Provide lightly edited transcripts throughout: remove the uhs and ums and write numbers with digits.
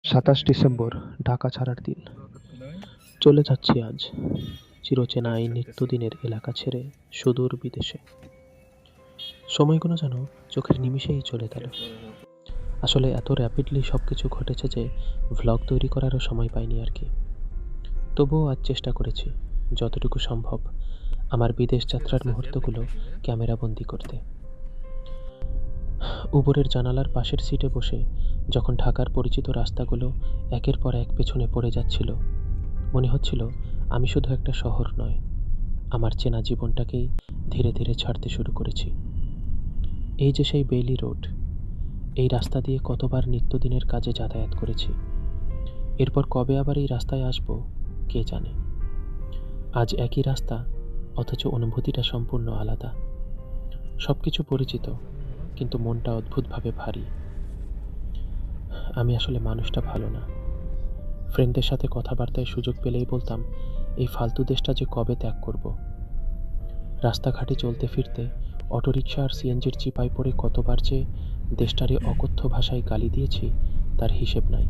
December, Dhaka ছাড়ার দিন। চলে যাচ্ছি আজ চিরচেনা এই নিত্যদিনের এলাকা ছেড়ে সুদূর বিদেশে। সময়গুলো যেন চোখের নিমিষেই চলে গেল। আসলে এত র্যাপিডলি সবকিছু ঘটেছে যে ভ্লগ তৈরি করারও সময় পাইনি আর কি। তবুও আজ চেষ্টা করেছি যতটুকু সম্ভব আমার বিদেশ যাত্রার মুহূর্তগুলো ক্যামেরাবন্দি করতে। উবরের জানালার পাশের সিটে বসে যখন ঢাকার পরিচিত রাস্তাগুলো একের পর এক পেছনে পড়ে যাচ্ছিল, মনে হচ্ছিল আমি শুধু একটা শহর নয়, আমার চেনা জীবনটাকেই ধীরে ধীরে ছাড়তে শুরু করেছি। এই যে সেই বেইলি রোড, এই রাস্তা দিয়ে কতবার নিত্যদিনের কাজে যাতায়াত করেছি। এরপর কবে আবার এই রাস্তায় আসব কে জানে। আজ একই রাস্তা, অথচ অনুভূতিটা সম্পূর্ণ আলাদা। সব কিছু পরিচিত, কিন্তু মনটা অদ্ভুতভাবে ভারী। আমি আসলে মানুষটা ভালো না। ফ্রেন্ডদের সাথে কথাবার্তায় সুযোগ পেলেই বলতাম এই ফালতু দেশটা যে কবে ত্যাগ করব। রাস্তাঘাটে চলতে ফিরতে অটোরিকশা আর সিএনজির চিপায় পড়ে কতবার যে দেশটারে অকথ্য ভাষায় গালি দিয়েছি তার হিসেব নাই।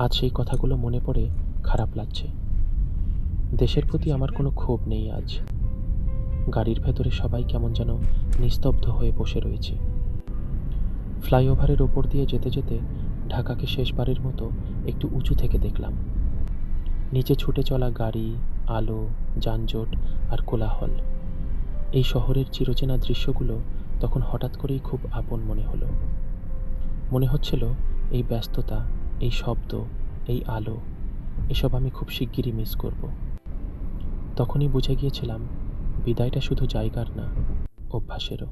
আজ সেই কথাগুলো মনে পড়ে খারাপ লাগছে। দেশের প্রতি আমার কোনো ক্ষোভ নেই আজ। গাড়ির ভেতরে সবাই কেমন যেন নিস্তব্ধ হয়ে বসে রয়েছে। ফ্লাইওভারের ওপর দিয়ে যেতে যেতে ঢাকাকে শেষবারের মতো একটু উঁচু থেকে দেখলাম। নিচে ছুটে চলা গাড়ি, আলো, যানজট আর কোলাহল, এই শহরের চিরচেনা দৃশ্যগুলো তখন হঠাৎ করেই খুব আপন মনে হলো। মনে হচ্ছিল এই ব্যস্ততা, এই শব্দ, এই আলো, এসব আমি খুব শিগগিরই মিস করব। তখনই বুঝে গিয়েছিলাম বিদায়টা শুধু জায়গার না, অভ্যাসেরও।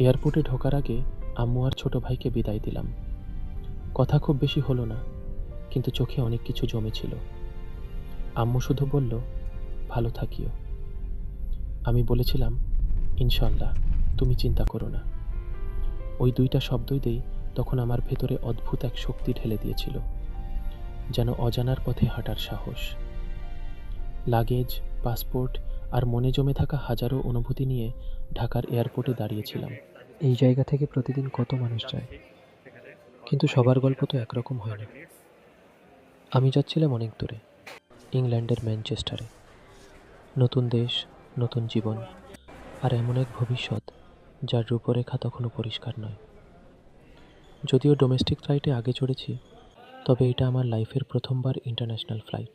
এয়ারপোর্টে ঢোকার আগে আম্মু আর ছোট ভাইকে বিদায় দিলাম। কথা খুব বেশি হলো না, কিন্তু চোখে অনেক কিছু জমেছিল। আম্মু শুধু বলল, ভালো থাকিও। আমি বলেছিলাম, ইনশাল্লাহ, তুমি চিন্তা করো না। ওই দুইটা শব্দই তখন আমার ভেতরে অদ্ভুত এক শক্তি ঢেলে দিয়েছিল, যেন অজানার পথে হাঁটার সাহস। লাগেজ, পাসপোর্ট আর মনে জমে থাকা হাজারো অনুভূতি নিয়ে ঢাকার এয়ারপোর্টে দাঁড়িয়েছিলাম। এই জায়গা থেকে প্রতিদিন কত মানুষ যায়, কিন্তু সবার গল্প তো একরকম হয় না। আমি যাচ্ছিলাম অনেক দূরে, ইংল্যান্ডের ম্যানচেস্টারে। নতুন দেশ, নতুন জীবন, আর এমন এক ভবিষ্যৎ যার রূপরেখা তখনও পরিষ্কার নয়। যদিও ডোমেস্টিক ফ্লাইটে আগে চড়েছি, তবে এটা আমার লাইফের প্রথমবার ইন্টারন্যাশনাল ফ্লাইট।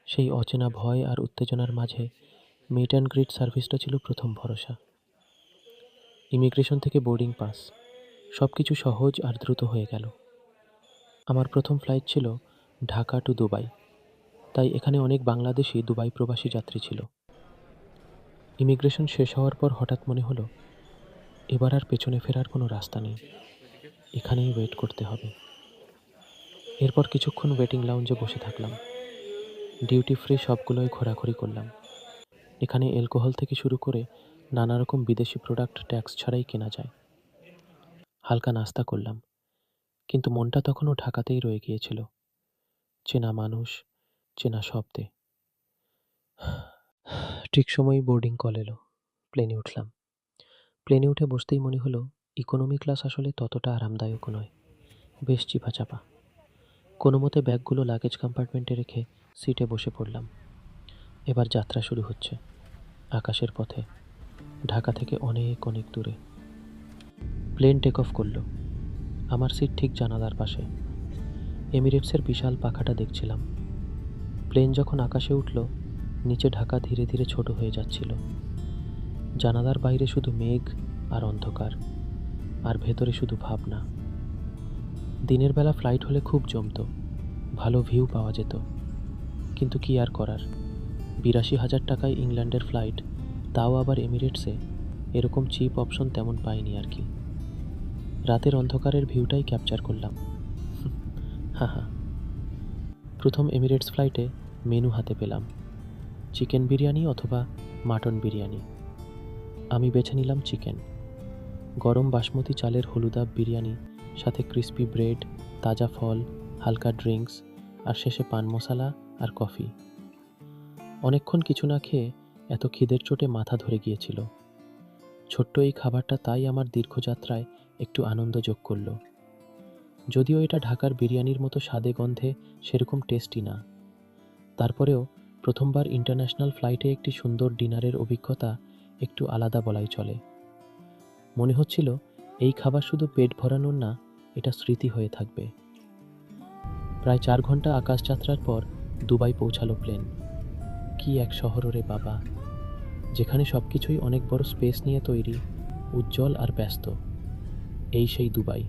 সেই অচেনা ভয় আর উত্তেজনার মাঝে মিট অ্যান্ড গ্রিট সার্ভিসটা ছিল প্রথম ভরসা। ইমিগ্রেশন থেকে বোর্ডিং পাস, সব কিছু সহজ আর দ্রুত হয়ে গেল। আমার প্রথম ফ্লাইট ছিল ঢাকা টু দুবাই, তাই এখানে অনেক বাংলাদেশি দুবাই প্রবাসী যাত্রী ছিল। ইমিগ্রেশন শেষ হওয়ার পর হঠাৎ মনে হলো এবার আর পেছনে ফেরার কোনো রাস্তা নেই, এখানেই ওয়েট করতে হবে। এরপর কিছুক্ষণ ওয়েটিং লাউঞ্জে বসে থাকলাম। ডিউটি ফ্রি সবগুলোই ঘোরাঘুরি করলাম। এখানে অ্যালকোহল থেকে শুরু করে নানা রকম বিদেশি প্রোডাক্ট ট্যাক্স ছাড়াই কেনা যায়। হালকা নাস্তা করলাম, কিন্তু মনটা তখনও ঢাকাতেই রয়ে গিয়েছিল, চেনা মানুষ, চেনা শব্দে। ঠিক সময়ই বোর্ডিং কল এলো। প্লেনে উঠলাম। প্লেনে উঠে বসতেই মনে হলো ইকোনমি ক্লাস আসলে ততটা আরামদায়ক নয়, বেশ চিপাচাপা। কোনো মতে ব্যাগগুলো লাগেজ কম্পার্টমেন্টে রেখে সিটে বসে পড়লাম। এবার যাত্রা শুরু হচ্ছে, আকাশের পথে, ঢাকা থেকে অনেক অনেক দূরে। প্লেন টেক অফ করলো। আমার সিট ঠিক জানালার পাশে। এমিরেটসের বিশাল পাখাটা দেখছিলাম। প্লেন যখন আকাশে উঠল, নিচে ঢাকা ধীরে ধীরে ছোট হয়ে যাচ্ছিল। জানালার বাইরে শুধু মেঘ আর অন্ধকার, আর ভেতরে শুধু ভাবনা। দিনের বেলা ফ্লাইট হলে খুব জমতো, ভালো ভিউ পাওয়া যেত, কিন্তু কি আর করার, ৮২,০০০ টাকায় ইংল্যান্ডের ফ্লাইট, তাও আবার এমিরেটসে, এরকম চিপ অপশন তেমন পাইনি আর কি। রাতের অন্ধকারের ভিউটাই ক্যাপচার করলাম। হা হা। প্রথম এমিরেটস ফ্লাইটে মেনু হাতে পেলাম, চিকেন বিরিয়ানি অথবা মাটন বিরিয়ানি। আমি বেছে নিলাম চিকেন। গরম বাসমতি চালের হলুদাব বিরিয়ানি, সাথে ক্রিস্পি ব্রেড, তাজা ফল, হালকা ড্রিঙ্কস, আর শেষে পান মশলা আর কফি। অনেকক্ষণ কিছু না খেয়ে এত খিদের চোটে মাথা ধরে গিয়েছিল। ছোট্ট এই খাবারটা তাই আমার দীর্ঘযাত্রায় একটু আনন্দ যোগ করল। যদিও এটা ঢাকার বিরিয়ানির মতো স্বাদে গন্ধে সেরকম টেস্টি না, তারপরেও প্রথমবার ইন্টারন্যাশনাল ফ্লাইটে একটি সুন্দর ডিনারের অভিজ্ঞতা একটু আলাদা বলাই চলে। মনে হচ্ছিল এই খাবার শুধু পেট ভরানোর না, এটা স্মৃতি হয়ে থাকবে। প্রায় 4 ঘন্টা আকাশযাত্রার পর দুবাই পৌঁছালো প্লেন। কি এক শহর রে বাবা, যেখানে সব কিছুই অনেক বড় স্পেস নিয়ে তৈরি, উজ্জ্বল আর ব্যস্ত। এই সেই দুবাই।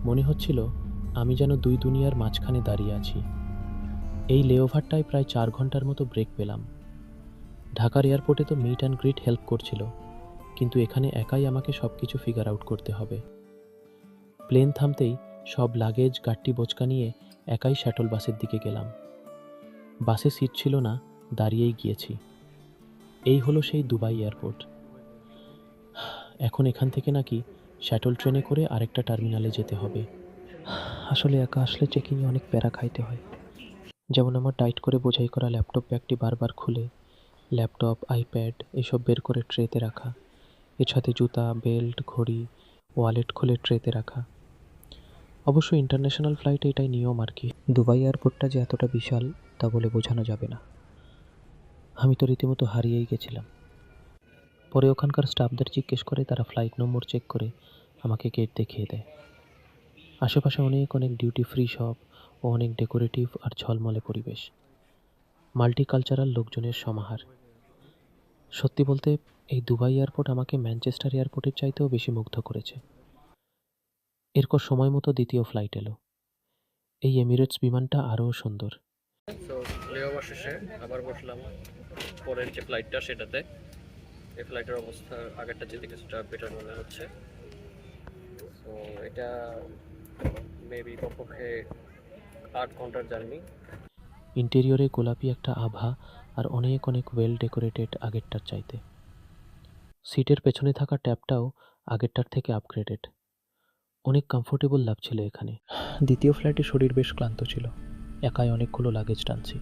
মনে হচ্ছিল আমি যেন দুই দুনিয়ার মাঝখানে দাঁড়িয়ে আছি। এই লেওভারটায় প্রায় 4 ঘন্টার মতো ব্রেক পেলাম। ঢাকার এয়ারপোর্টে তো মিট অ্যান্ড গ্রিট হেল্প করছিল, কিন্তু এখানে একাই আমাকে সব কিছু ফিগার আউট করতে হবে। প্লেন থামতেই সব লাগেজ গাট্টি বোচকা নিয়ে একাই শ্যাটল বাসের দিকে গেলাম। বাসে সিট ছিল না, দাঁড়িয়েই গিয়েছি। এই হলো সেই দুবাই এয়ারপোর্ট। এখন এখান থেকে নাকি শ্যাটল ট্রেনে করে আরেকটা টার্মিনালে যেতে হবে। আসলে একা আসলে চেকিংয়ে অনেক প্যারা খাইতে হয়। যেমন আমার টাইট করে বোঝাই করা ল্যাপটপ ব্যাগটি বারবার খুলে ল্যাপটপ, আইপ্যাড এসব বের করে ট্রেতে রাখা, এর সাথে জুতা, বেল্ট, ঘড়ি, ওয়ালেট খুলে ট্রেতে রাখা। অবশ্য ইন্টারন্যাশনাল ফ্লাইটে এটাই নিয়ম আর কি। দুবাই এয়ারপোর্টটা যে এতটা বিশাল তা বলে বোঝানো যাবে না। আমি তো রীতিমতো হারিয়েই গেছিলাম। পরে ওখানকার স্টাফদের জিজ্ঞেস করে তারা ফ্লাইট নম্বর চেক করে আমাকে গেট দেখিয়ে দেয়। আশেপাশে অনেক অনেক ডিউটি ফ্রি শপ ও অনেক ডেকোরেটিভ আর ঝলমলে পরিবেশ, মাল্টিকালচারাল লোকজনের সমাহার। সত্যি বলতে এই দুবাই এয়ারপোর্ট আমাকে ম্যানচেস্টার এয়ারপোর্টের চাইতেও বেশি মুগ্ধ করেছে। এরপর সময় মতো দ্বিতীয় ফ্লাইট এলো। এই এমিরেটস বিমানটা আরও সুন্দর। তো লেওভার শেষে আবার বসলাম পরের যে ফ্লাইটটা সেটাতে। এই ফ্লাইটের অবস্থা আগেরটা যেতে কিছুটা বেটার মনে হচ্ছে। তো এটা মেবি কমপক্ষে 8 ঘন্টার জার্নি। ইন্টেরিয়রে গোলাপি একটা আভা আর অনেক অনেক ওয়েল ডেকোরেটেড আগেরটার চাইতে। সিটের পেছনে থাকা ট্যাবটাও আগেরটার থেকে আপগ্রেডেড। অনেক কমফোর্টেবল লাগছিল এখানে। দ্বিতীয় ফ্লাইটে শরীর বেশ ক্লান্ত ছিল, একাই অনেকগুলো লাগেজ টানছি।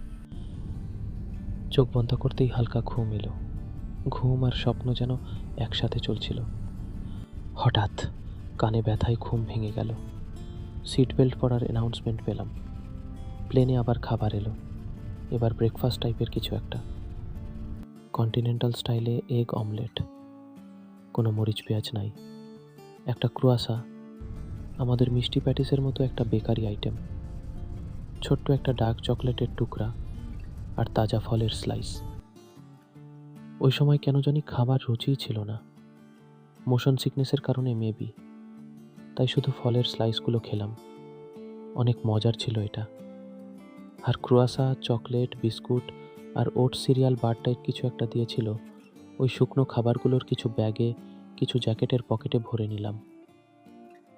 চোখ বন্ধ করতেই হালকা ঘুম এলো। ঘুম আর স্বপ্ন যেন একসাথে চলছিল। হঠাৎ কানে ব্যথায় ঘুম ভেঙে গেল। সিট বেল্ট পরার অ্যানাউন্সমেন্ট পেলাম। প্লেনে আবার খাবার এলো, এবার ব্রেকফাস্ট টাইপের কিছু একটা। কন্টিনেন্টাল স্টাইলে এগ অমলেট, কোনো মরিচ পেঁয়াজ নাই। একটা ক্রুয়াসা, আমাদের মিষ্টি প্যাটিসের মতো একটা বেকারি আইটেম, ছোট্ট একটা ডার্ক চকলেটের টুকরা আর তাজা ফলের স্লাইস। ওই সময় কেন জানি খাবার রুচিই ছিল না। মোশন সিকনেসের কারণে মেবি, তাই শুধু ফলের স্লাইসগুলো খেলাম। অনেক মজার ছিল এটা। আর ক্রুয়াসা, চকলেট, বিস্কুট আর ওট সিরিয়াল বার টাইপ কিছু একটা দিয়েছিল। ওই শুকনো খাবারগুলোর কিছু ব্যাগে, কিছু জ্যাকেটের পকেটে ভরে নিলাম।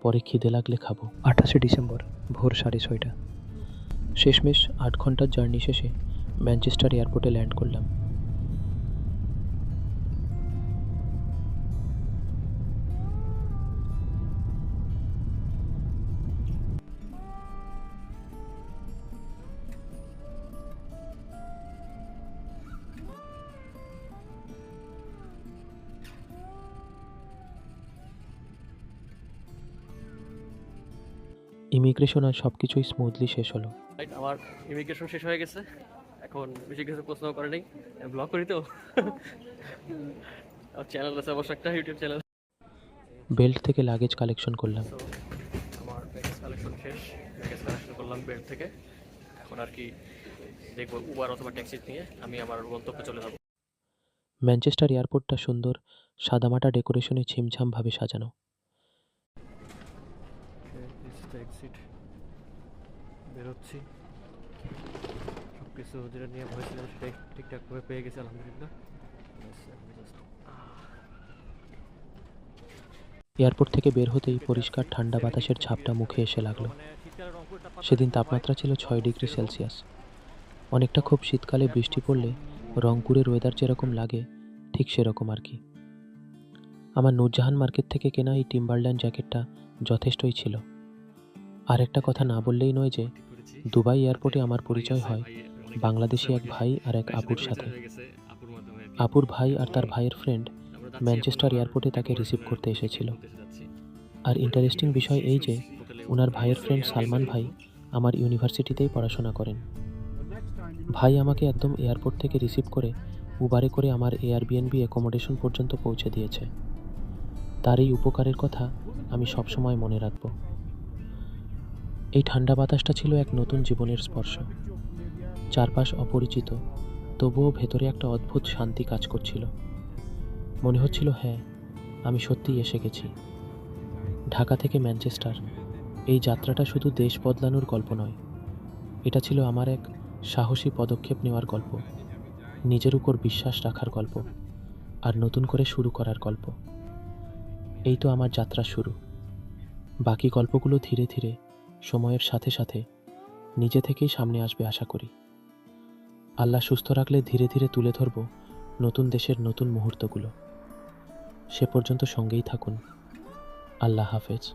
পরে খিদে লাগলে খাবো। 28শে ডিসেম্বর ভোর 6:30। শেষমেশ 8 ঘন্টার জার্নি শেষে ম্যানচেস্টার এয়ারপোর্টে ল্যান্ড করলাম। ইমিগ্রেশন আর সব কিছুই স্মুথলি শেষ হলো। আমার ইমিগ্রেশন শেষ হয়ে গেছে। এখন বেশি কিছু প্রশ্ন করে নেই, ব্লগ করি তো। আমার চ্যানেল আছে অবশ্য, একটা ইউটিউব চ্যানেল। বেল্ট থেকে লাগেজ কালেকশন করলাম। তো আমার ব্যাগেজ কালেকশন শেষ, ব্যাগেজ কালেকশন করলাম বেল্ট থেকে। এখন আর কি দেখবো উবার অথবা ট্যাক্সি নিয়ে আমি আমার গন্তব্যে চলে যাবো। ম্যানচেস্টার এয়ারপোর্টটা সুন্দর, সাদামাটা ডেকোরেশনে ছিমছামভাবে সাজানো। এক্সিট বেরোচ্ছি। সব কিছু যেটা নিয়ে ভয় ছিল সেটাই ঠিকঠাকভাবে পেয়ে গেছি আলহামদুলিল্লাহ। এয়ারপোর্ট থেকে বের হতেই পরিষ্কার ঠান্ডা বাতাসের ঝাপটা মুখে এসে লাগলো। সেদিন তাপমাত্রা ছিল 6 ডিগ্রি সেলসিয়াস। অনেকটা খুব শীতকালে বৃষ্টি পড়লে রংপুরের ওয়েদার যেরকম লাগে ঠিক সেরকম আর কি। আমার নূরজাহান মার্কেট থেকে কেনা এই টিম্বারল্যান্ড জ্যাকেটটা যথেষ্টই ছিল। আর একটা কথা না বললেই নয় যে দুবাই এয়ারপোর্টে আমার পরিচয় হয় বাংলাদেশি এক ভাই আর এক আপুর সাথে। আপুর ভাই আর তার ভাইয়ের ফ্রেন্ড ম্যানচেস্টার এয়ারপোর্টে তাকে রিসিভ করতে এসেছিল। আর ইন্টারেস্টিং বিষয় এই যে ওনার ভাইয়ের ফ্রেন্ড সালমান ভাই আমার ইউনিভার্সিটিতেই পড়াশোনা করেন। ভাই আমাকে একদম এয়ারপোর্ট থেকে রিসিভ করে উবারে করে আমার এয়ারবিএনবি অ্যাকোমোডেশন পর্যন্ত পৌঁছে দিয়েছে। তার এই উপকারের কথা আমি সবসময় মনে রাখব। এই ঠান্ডা বাতাসটা ছিল এক নতুন জীবনের স্পর্শ। চারপাশ অপরিচিত, তবুও ভেতরে একটা অদ্ভুত শান্তি কাজ করছিল। মনে হচ্ছিল হ্যাঁ, আমি সত্যিই এসে গেছি। ঢাকা থেকে ম্যানচেস্টার, এই যাত্রাটা শুধু দেশ বদলানোর গল্প নয়, এটা ছিল আমার এক সাহসী পদক্ষেপ নেওয়ার গল্প, নিজের উপর বিশ্বাস রাখার গল্প, আর নতুন করে শুরু করার গল্প। এই তো আমার যাত্রা শুরু। বাকি গল্পগুলো ধীরে ধীরে সময়ের সাথে সাথে নিজে থেকেই সামনে আসবে আশা করি। আল্লাহ সুস্থ রাখলে ধীরে ধীরে তুলে ধরব নতুন দেশের নতুন মুহূর্তগুলো। সে পর্যন্ত সঙ্গেই থাকুন। আল্লাহ হাফেজ।